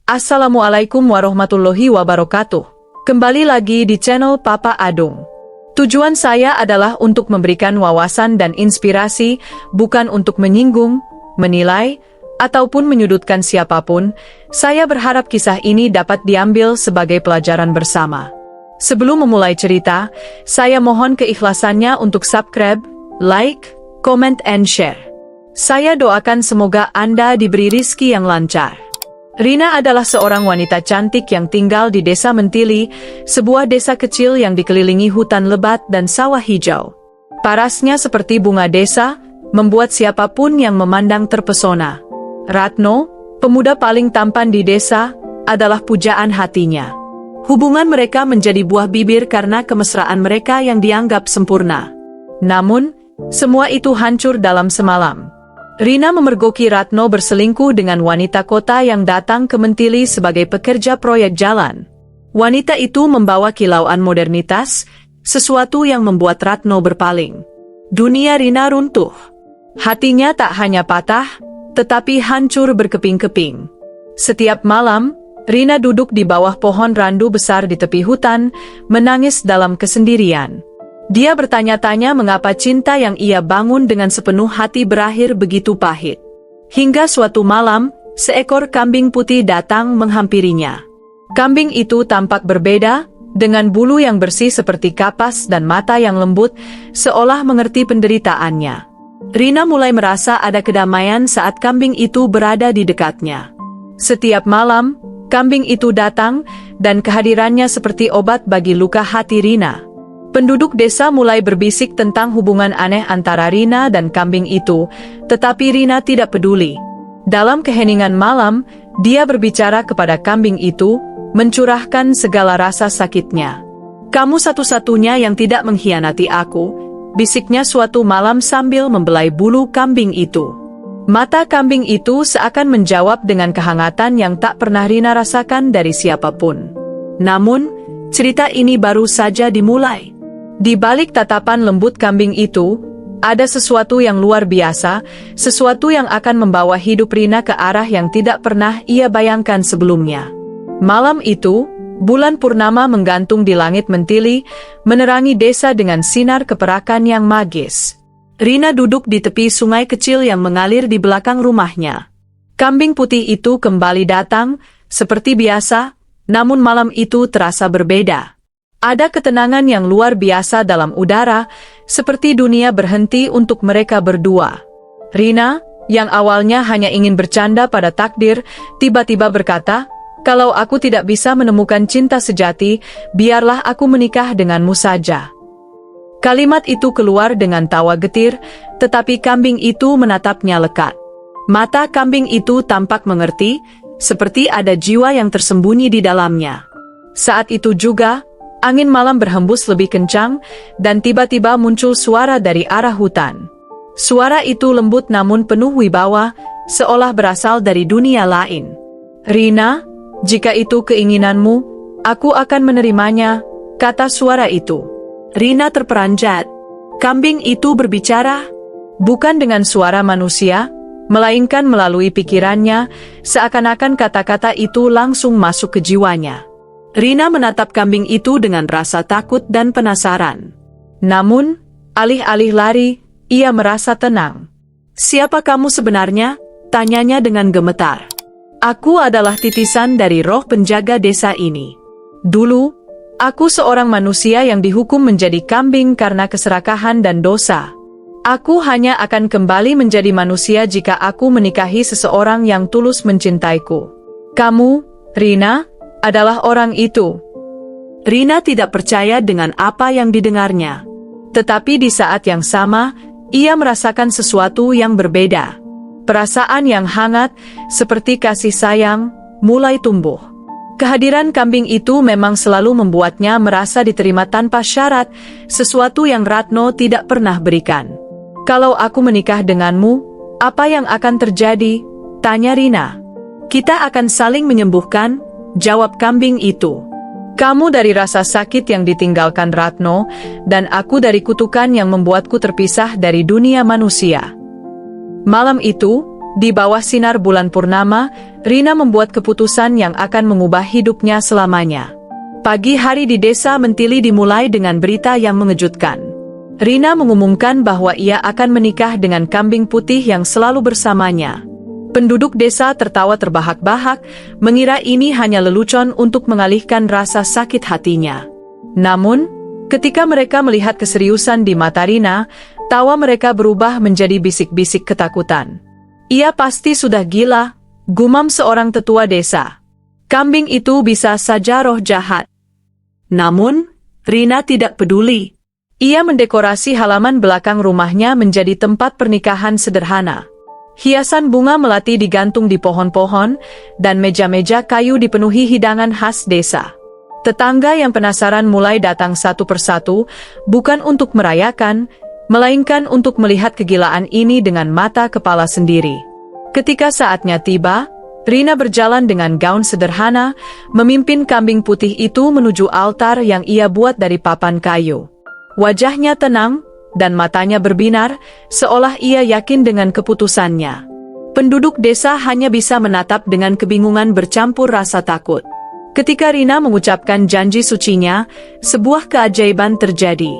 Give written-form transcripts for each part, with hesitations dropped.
Assalamualaikum warahmatullahi wabarakatuh. Kembali lagi di channel Papa Adung. Tujuan saya adalah untuk memberikan wawasan dan inspirasi, bukan untuk menyinggung, menilai, ataupun menyudutkan siapapun. Saya berharap kisah ini dapat diambil sebagai pelajaran bersama. Sebelum memulai cerita, saya mohon keikhlasannya untuk subscribe, like, comment, and share. Saya doakan semoga Anda diberi rizki yang lancar. Rina adalah seorang wanita cantik yang tinggal di Desa Mentili, sebuah desa kecil yang dikelilingi hutan lebat dan sawah hijau. Parasnya seperti bunga desa, membuat siapapun yang memandang terpesona. Ratno, pemuda paling tampan di desa, adalah pujaan hatinya. Hubungan mereka menjadi buah bibir karena kemesraan mereka yang dianggap sempurna. Namun, semua itu hancur dalam semalam. Rina memergoki Ratno berselingkuh dengan wanita kota yang datang ke Mentili sebagai pekerja proyek jalan. Wanita itu membawa kilauan modernitas, sesuatu yang membuat Ratno berpaling. Dunia Rina runtuh. Hatinya tak hanya patah, tetapi hancur berkeping-keping. Setiap malam, Rina duduk di bawah pohon randu besar di tepi hutan, menangis dalam kesendirian. Dia bertanya-tanya mengapa cinta yang ia bangun dengan sepenuh hati berakhir begitu pahit. Hingga suatu malam, seekor kambing putih datang menghampirinya. Kambing itu tampak berbeda, dengan bulu yang bersih seperti kapas dan mata yang lembut, seolah mengerti penderitaannya. Rina mulai merasa ada kedamaian saat kambing itu berada di dekatnya. Setiap malam, kambing itu datang, dan kehadirannya seperti obat bagi luka hati Rina. Penduduk desa mulai berbisik tentang hubungan aneh antara Rina dan kambing itu, tetapi Rina tidak peduli. Dalam keheningan malam, dia berbicara kepada kambing itu, mencurahkan segala rasa sakitnya. "Kamu satu-satunya yang tidak mengkhianati aku," bisiknya suatu malam sambil membelai bulu kambing itu. Mata kambing itu seakan menjawab dengan kehangatan yang tak pernah Rina rasakan dari siapapun. Namun, cerita ini baru saja dimulai. Di balik tatapan lembut kambing itu, ada sesuatu yang luar biasa, sesuatu yang akan membawa hidup Rina ke arah yang tidak pernah ia bayangkan sebelumnya. Malam itu, bulan purnama menggantung di langit Mentili, menerangi desa dengan sinar keperakan yang magis. Rina duduk di tepi sungai kecil yang mengalir di belakang rumahnya. Kambing putih itu kembali datang, seperti biasa, namun malam itu terasa berbeda. Ada ketenangan yang luar biasa dalam udara, seperti dunia berhenti untuk mereka berdua. Rina, yang awalnya hanya ingin bercanda pada takdir, tiba-tiba berkata, "Kalau aku tidak bisa menemukan cinta sejati, biarlah aku menikah denganmu saja." Kalimat itu keluar dengan tawa getir, tetapi kambing itu menatapnya lekat. Mata kambing itu tampak mengerti, seperti ada jiwa yang tersembunyi di dalamnya. Saat itu juga, angin malam berhembus lebih kencang, dan tiba-tiba muncul suara dari arah hutan. Suara itu lembut namun penuh wibawa, seolah berasal dari dunia lain. "Rina, jika itu keinginanmu, aku akan menerimanya," kata suara itu. Rina terperanjat. Kambing itu berbicara, bukan dengan suara manusia, melainkan melalui pikirannya, seakan-akan kata-kata itu langsung masuk ke jiwanya. Rina menatap kambing itu dengan rasa takut dan penasaran. Namun, alih-alih lari, ia merasa tenang. "Siapa kamu sebenarnya?" tanyanya dengan gemetar. "Aku adalah titisan dari roh penjaga desa ini. Dulu, aku seorang manusia yang dihukum menjadi kambing karena keserakahan dan dosa. Aku hanya akan kembali menjadi manusia jika aku menikahi seseorang yang tulus mencintaiku. Kamu, Rina, adalah orang itu." Rina tidak percaya dengan apa yang didengarnya. Tetapi di saat yang sama, ia merasakan sesuatu yang berbeda. Perasaan yang hangat, seperti kasih sayang, mulai tumbuh. Kehadiran kambing itu memang selalu membuatnya merasa diterima tanpa syarat, sesuatu yang Ratno tidak pernah berikan. "Kalau aku menikah denganmu, apa yang akan terjadi?" tanya Rina. "Kita akan saling menyembuhkan," jawab kambing itu. "Kamu dari rasa sakit yang ditinggalkan Ratno, dan aku dari kutukan yang membuatku terpisah dari dunia manusia." Malam itu, Di bawah sinar bulan purnama, Rina membuat keputusan yang akan mengubah hidupnya selamanya. Pagi hari di desa Mentili dimulai dengan berita yang mengejutkan. Rina mengumumkan bahwa ia akan menikah dengan kambing putih yang selalu bersamanya. Penduduk desa tertawa terbahak-bahak, mengira ini hanya lelucon untuk mengalihkan rasa sakit hatinya. Namun, ketika mereka melihat keseriusan di mata Rina, tawa mereka berubah menjadi bisik-bisik ketakutan. Ia pasti sudah gila, gumam seorang tetua desa. Kambing itu bisa saja roh jahat. Namun, Rina tidak peduli. Ia mendekorasi halaman belakang rumahnya menjadi tempat pernikahan sederhana. Hiasan bunga melati digantung di pohon-pohon, dan meja-meja kayu dipenuhi hidangan khas desa. Tetangga yang penasaran mulai datang satu persatu, bukan untuk merayakan, melainkan untuk melihat kegilaan ini dengan mata kepala sendiri. Ketika saatnya tiba, Rina berjalan dengan gaun sederhana, memimpin kambing putih itu menuju altar yang ia buat dari papan kayu. Wajahnya tenang, dan matanya berbinar, seolah ia yakin dengan keputusannya. Penduduk desa hanya bisa menatap dengan kebingungan bercampur rasa takut. Ketika Rina mengucapkan janji sucinya, sebuah keajaiban terjadi.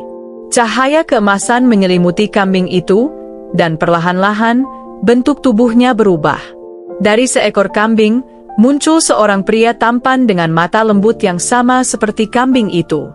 Cahaya keemasan menyelimuti kambing itu, dan perlahan-lahan, bentuk tubuhnya berubah. Dari seekor kambing, muncul seorang pria tampan dengan mata lembut yang sama seperti kambing itu.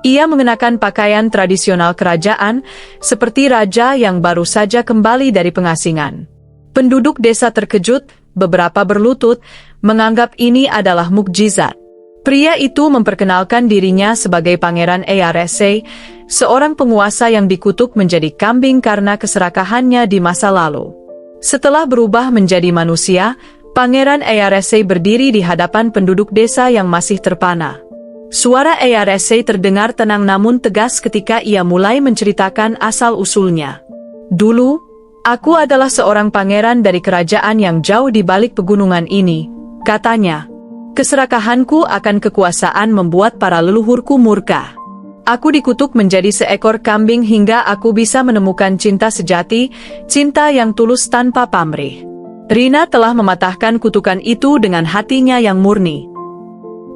Ia mengenakan pakaian tradisional kerajaan, seperti raja yang baru saja kembali dari pengasingan. Penduduk desa terkejut, beberapa berlutut, menganggap ini adalah mukjizat. Pria itu memperkenalkan dirinya sebagai Pangeran Arsa, seorang penguasa yang dikutuk menjadi kambing karena keserakahannya di masa lalu. Setelah berubah menjadi manusia, Pangeran Arsa berdiri di hadapan penduduk desa yang masih terpana. Suara Arsa terdengar tenang namun tegas ketika ia mulai menceritakan asal-usulnya. Dulu, aku adalah seorang pangeran dari kerajaan yang jauh di balik pegunungan ini, katanya. Keserakahanku akan kekuasaan membuat para leluhurku murka. Aku dikutuk menjadi seekor kambing hingga aku bisa menemukan cinta sejati, cinta yang tulus tanpa pamrih. Rina telah mematahkan kutukan itu dengan hatinya yang murni.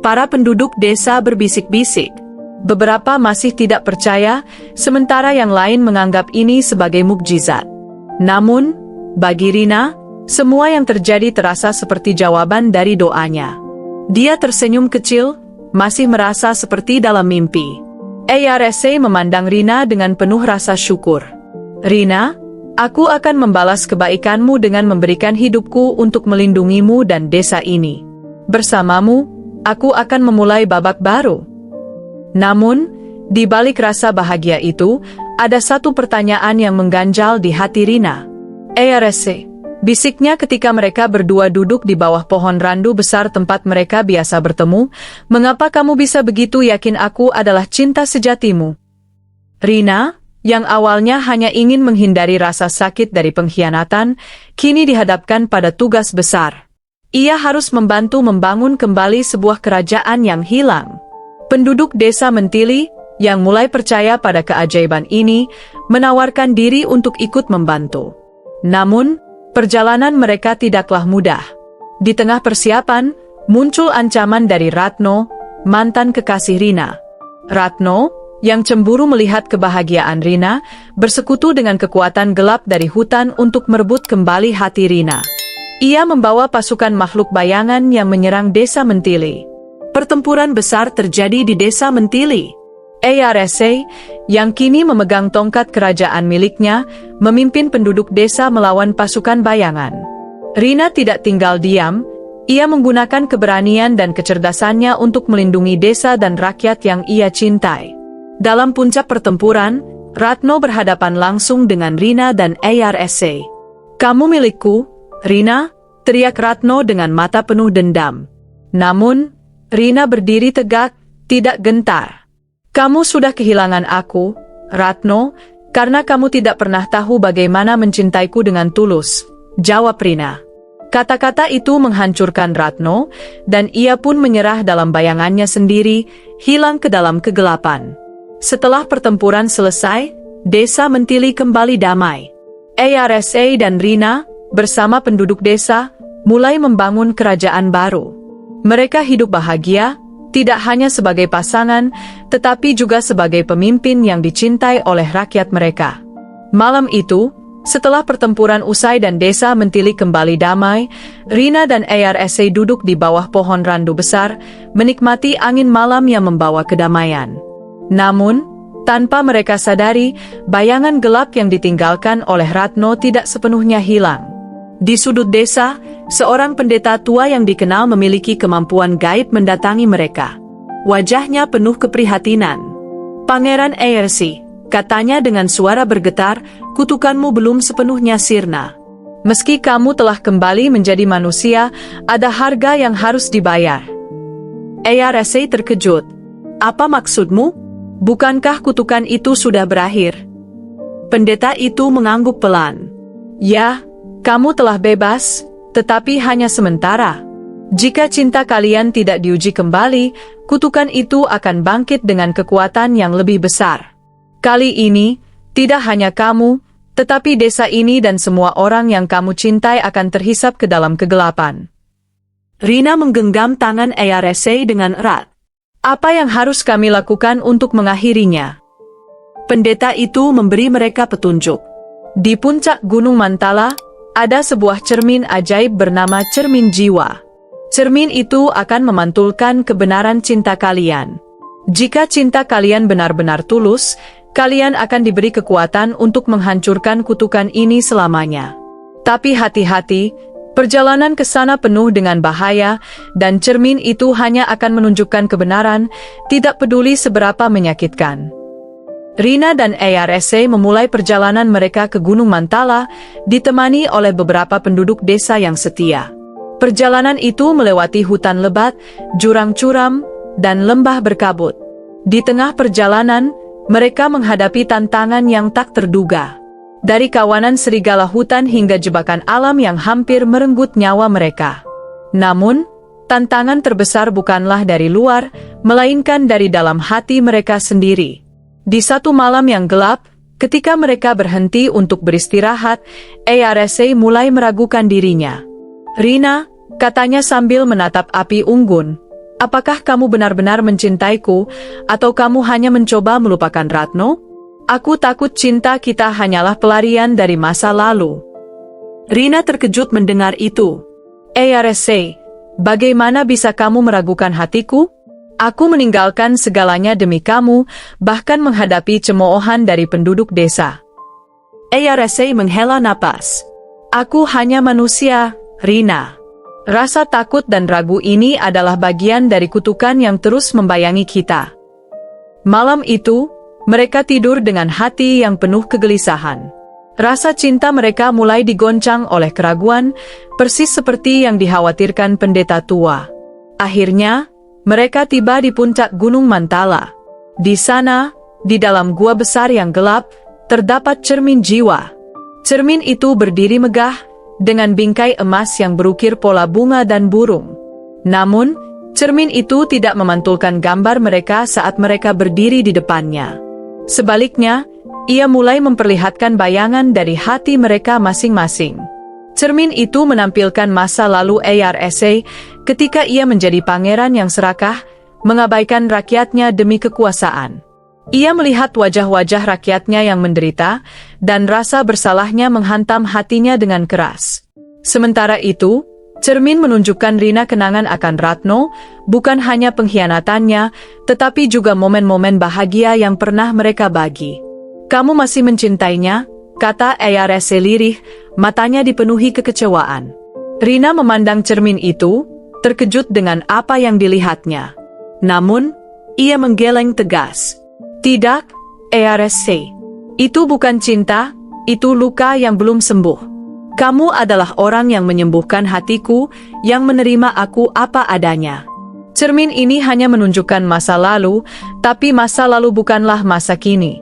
Para penduduk desa berbisik-bisik. Beberapa masih tidak percaya, sementara yang lain menganggap ini sebagai mukjizat. Namun, bagi Rina, semua yang terjadi terasa seperti jawaban dari doanya. Dia tersenyum kecil, masih merasa seperti dalam mimpi. Arsa memandang Rina dengan penuh rasa syukur. Rina, aku akan membalas kebaikanmu dengan memberikan hidupku untuk melindungimu dan desa ini. Bersamamu, aku akan memulai babak baru. Namun, di balik rasa bahagia itu, ada satu pertanyaan yang mengganjal di hati Rina. Arsa, bisiknya ketika mereka berdua duduk di bawah pohon randu besar tempat mereka biasa bertemu, mengapa kamu bisa begitu yakin aku adalah cinta sejatimu? Rina, yang awalnya hanya ingin menghindari rasa sakit dari pengkhianatan, kini dihadapkan pada tugas besar. Ia harus membantu membangun kembali sebuah kerajaan yang hilang. Penduduk desa Mentili, yang mulai percaya pada keajaiban ini, menawarkan diri untuk ikut membantu. Namun, perjalanan mereka tidaklah mudah. Di tengah persiapan, muncul ancaman dari Ratno, mantan kekasih Rina. Ratno, yang cemburu melihat kebahagiaan Rina, bersekutu dengan kekuatan gelap dari hutan untuk merebut kembali hati Rina. Ia membawa pasukan makhluk bayangan yang menyerang desa Mentili. Pertempuran besar terjadi di desa Mentili. Arsa, yang kini memegang tongkat kerajaan miliknya, memimpin penduduk desa melawan pasukan bayangan. Rina tidak tinggal diam, ia menggunakan keberanian dan kecerdasannya untuk melindungi desa dan rakyat yang ia cintai. Dalam puncak pertempuran, Ratno berhadapan langsung dengan Rina dan Arsa. "Kamu milikku, Rina," teriak Ratno dengan mata penuh dendam. Namun, Rina berdiri tegak, tidak gentar. "Kamu sudah kehilangan aku, Ratno, karena kamu tidak pernah tahu bagaimana mencintaiku dengan tulus," jawab Rina. Kata-kata itu menghancurkan Ratno, dan ia pun menyerah dalam bayangannya sendiri, hilang ke dalam kegelapan. Setelah pertempuran selesai, desa Mentili kembali damai. Arsa dan Rina, bersama penduduk desa, mulai membangun kerajaan baru. Mereka hidup bahagia, tidak hanya sebagai pasangan, tetapi juga sebagai pemimpin yang dicintai oleh rakyat mereka. Malam itu, setelah pertempuran usai dan desa Mentilik kembali damai, Rina dan Arsa duduk di bawah pohon randu besar, menikmati angin malam yang membawa kedamaian. Namun, tanpa mereka sadari, bayangan gelap yang ditinggalkan oleh Ratno tidak sepenuhnya hilang. Di sudut desa, seorang pendeta tua yang dikenal memiliki kemampuan gaib mendatangi mereka. Wajahnya penuh keprihatinan. "Pangeran Arsa," katanya dengan suara bergetar, "kutukanmu belum sepenuhnya sirna. Meski kamu telah kembali menjadi manusia, ada harga yang harus dibayar." Arsa terkejut. "Apa maksudmu? Bukankah kutukan itu sudah berakhir?" Pendeta itu mengangguk pelan. "Ya, kamu telah bebas, tetapi hanya sementara. Jika cinta kalian tidak diuji kembali, kutukan itu akan bangkit dengan kekuatan yang lebih besar. Kali ini, tidak hanya kamu, tetapi desa ini dan semua orang yang kamu cintai akan terhisap ke dalam kegelapan." Rina menggenggam tangan Arsa dengan erat. "Apa yang harus kami lakukan untuk mengakhirinya?" Pendeta itu memberi mereka petunjuk. Di puncak Gunung Mantala, ada sebuah cermin ajaib bernama Cermin Jiwa. Cermin itu akan memantulkan kebenaran cinta kalian. Jika cinta kalian benar-benar tulus, kalian akan diberi kekuatan untuk menghancurkan kutukan ini selamanya. Tapi hati-hati, perjalanan ke sana penuh dengan bahaya, dan cermin itu hanya akan menunjukkan kebenaran, tidak peduli seberapa menyakitkan. Rina dan Arsa memulai perjalanan mereka ke Gunung Mantala, ditemani oleh beberapa penduduk desa yang setia. Perjalanan itu melewati hutan lebat, jurang curam, dan lembah berkabut. Di tengah perjalanan, mereka menghadapi tantangan yang tak terduga. Dari kawanan serigala hutan hingga jebakan alam yang hampir merenggut nyawa mereka. Namun, tantangan terbesar bukanlah dari luar, melainkan dari dalam hati mereka sendiri. Di satu malam yang gelap, ketika mereka berhenti untuk beristirahat, Arsa mulai meragukan dirinya. "Rina," katanya sambil menatap api unggun, "apakah kamu benar-benar mencintaiku, atau kamu hanya mencoba melupakan Ratno? Aku takut cinta kita hanyalah pelarian dari masa lalu." Rina terkejut mendengar itu. "Arsa, bagaimana bisa kamu meragukan hatiku? Aku meninggalkan segalanya demi kamu, bahkan menghadapi cemoohan dari penduduk desa." Arsa menghela napas. "Aku hanya manusia, Rina. Rasa takut dan ragu ini adalah bagian dari kutukan yang terus membayangi kita." Malam itu, mereka tidur dengan hati yang penuh kegelisahan. Rasa cinta mereka mulai digoncang oleh keraguan, persis seperti yang dikhawatirkan pendeta tua. Akhirnya, mereka tiba di puncak Gunung Mantala. Di sana, di dalam gua besar yang gelap, terdapat cermin jiwa. Cermin itu berdiri megah, dengan bingkai emas yang berukir pola bunga dan burung. Namun, cermin itu tidak memantulkan gambar mereka saat mereka berdiri di depannya. Sebaliknya, ia mulai memperlihatkan bayangan dari hati mereka masing-masing. Cermin itu menampilkan masa lalu Arsa ketika ia menjadi pangeran yang serakah, mengabaikan rakyatnya demi kekuasaan. Ia melihat wajah-wajah rakyatnya yang menderita, dan rasa bersalahnya menghantam hatinya dengan keras. Sementara itu, cermin menunjukkan Rina kenangan akan Ratno, bukan hanya pengkhianatannya, tetapi juga momen-momen bahagia yang pernah mereka bagi. "Kamu masih mencintainya?" kata Arsa lirih, matanya dipenuhi kekecewaan. Rina memandang cermin itu, terkejut dengan apa yang dilihatnya. Namun, ia menggeleng tegas. "Tidak, Arsa. Itu bukan cinta, itu luka yang belum sembuh. Kamu adalah orang yang menyembuhkan hatiku, yang menerima aku apa adanya. Cermin ini hanya menunjukkan masa lalu, tapi masa lalu bukanlah masa kini."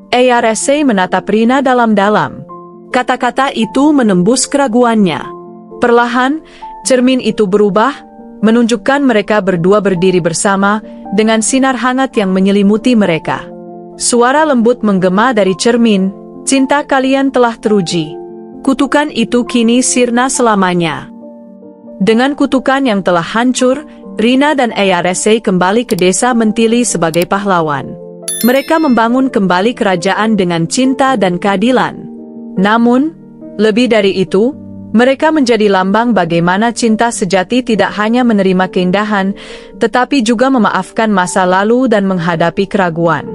Arsa menatap Rina dalam-dalam. Kata-kata itu menembus keraguannya. Perlahan, cermin itu berubah, menunjukkan mereka berdua berdiri bersama, dengan sinar hangat yang menyelimuti mereka. Suara lembut menggema dari cermin, "Cinta kalian telah teruji. Kutukan itu kini sirna selamanya. Dengan kutukan yang telah hancur, Rina dan Eyarese kembali ke desa Mentili sebagai pahlawan. Mereka membangun kembali kerajaan dengan cinta dan keadilan. Namun, lebih dari itu, mereka menjadi lambang bagaimana cinta sejati tidak hanya menerima keindahan, tetapi juga memaafkan masa lalu dan menghadapi keraguan.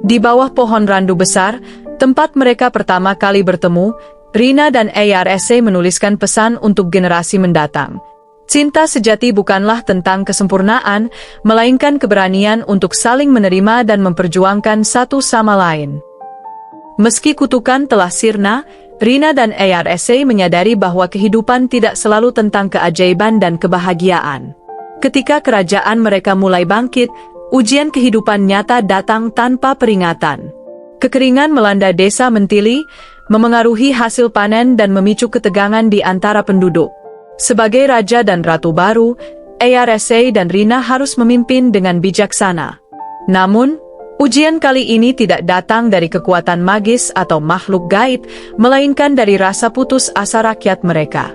Di bawah pohon randu besar, tempat mereka pertama kali bertemu, Rina dan Eyarese menuliskan pesan untuk generasi mendatang. Cinta sejati bukanlah tentang kesempurnaan, melainkan keberanian untuk saling menerima dan memperjuangkan satu sama lain. Meski kutukan telah sirna, Rina dan Eyarese menyadari bahwa kehidupan tidak selalu tentang keajaiban dan kebahagiaan. Ketika kerajaan mereka mulai bangkit, ujian kehidupan nyata datang tanpa peringatan. Kekeringan melanda desa Mentili, memengaruhi hasil panen dan memicu ketegangan di antara penduduk. Sebagai raja dan ratu baru, Eyarese dan Rina harus memimpin dengan bijaksana. Namun, ujian kali ini tidak datang dari kekuatan magis atau makhluk gaib, melainkan dari rasa putus asa rakyat mereka.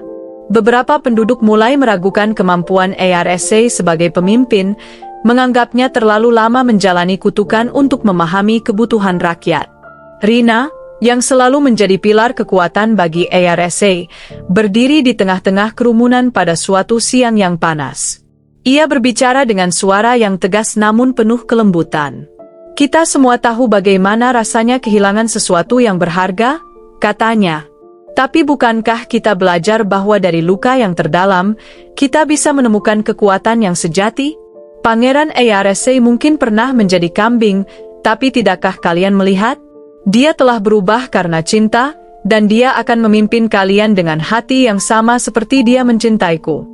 Beberapa penduduk mulai meragukan kemampuan Eyarese sebagai pemimpin, menganggapnya terlalu lama menjalani kutukan untuk memahami kebutuhan rakyat. Rina, yang selalu menjadi pilar kekuatan bagi Eyarese, berdiri di tengah-tengah kerumunan pada suatu siang yang panas. Ia berbicara dengan suara yang tegas namun penuh kelembutan. "Kita semua tahu bagaimana rasanya kehilangan sesuatu yang berharga," katanya. "Tapi bukankah kita belajar bahwa dari luka yang terdalam, kita bisa menemukan kekuatan yang sejati? Pangeran Eyarese mungkin pernah menjadi kambing, tapi tidakkah kalian melihat? Dia telah berubah karena cinta, dan dia akan memimpin kalian dengan hati yang sama seperti dia mencintaiku."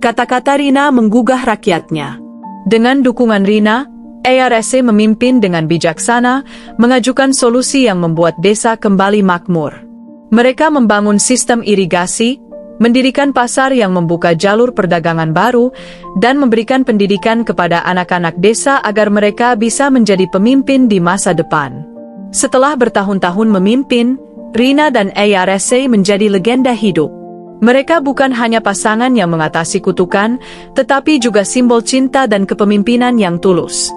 Kata-kata Rina menggugah rakyatnya. Dengan dukungan Rina, Eyarese memimpin dengan bijaksana, mengajukan solusi yang membuat desa kembali makmur. Mereka membangun sistem irigasi, mendirikan pasar yang membuka jalur perdagangan baru, dan memberikan pendidikan kepada anak-anak desa agar mereka bisa menjadi pemimpin di masa depan. Setelah bertahun-tahun memimpin, Rina dan Eyarese menjadi legenda hidup. Mereka bukan hanya pasangan yang mengatasi kutukan, tetapi juga simbol cinta dan kepemimpinan yang tulus.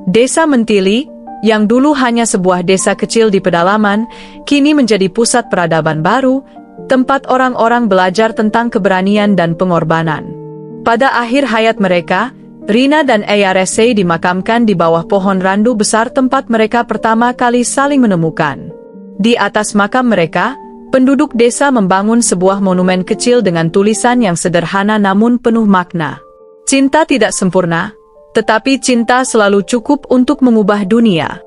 Desa Mentili, yang dulu hanya sebuah desa kecil di pedalaman, kini menjadi pusat peradaban baru, tempat orang-orang belajar tentang keberanian dan pengorbanan. Pada akhir hayat mereka, Rina dan Eyarese dimakamkan di bawah pohon randu besar tempat mereka pertama kali saling menemukan. Di atas makam mereka, penduduk desa membangun sebuah monumen kecil dengan tulisan yang sederhana namun penuh makna. "Cinta tidak sempurna, tetapi cinta selalu cukup untuk mengubah dunia."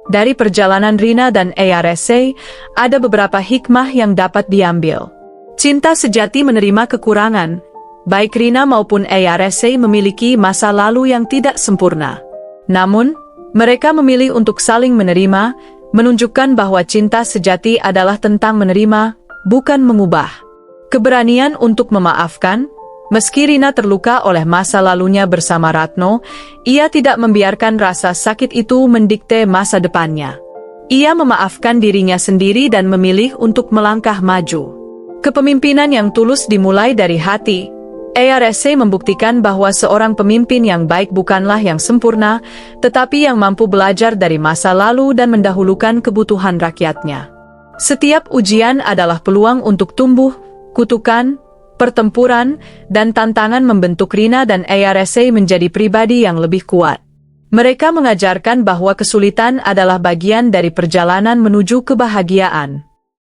Dari perjalanan Rina dan Eyarese, ada beberapa hikmah yang dapat diambil. Cinta sejati menerima kekurangan. Baik Rina maupun Eyarese memiliki masa lalu yang tidak sempurna. Namun, mereka memilih untuk saling menerima, menunjukkan bahwa cinta sejati adalah tentang menerima, bukan mengubah. Keberanian untuk memaafkan. Meski Rina terluka oleh masa lalunya bersama Ratno, ia tidak membiarkan rasa sakit itu mendikte masa depannya. Ia memaafkan dirinya sendiri dan memilih untuk melangkah maju. Kepemimpinan yang tulus dimulai dari hati. Eyarese membuktikan bahwa seorang pemimpin yang baik bukanlah yang sempurna, tetapi yang mampu belajar dari masa lalu dan mendahulukan kebutuhan rakyatnya. Setiap ujian adalah peluang untuk tumbuh, kutukan, pertempuran, dan tantangan membentuk Rina dan Eyarese menjadi pribadi yang lebih kuat. Mereka mengajarkan bahwa kesulitan adalah bagian dari perjalanan menuju kebahagiaan.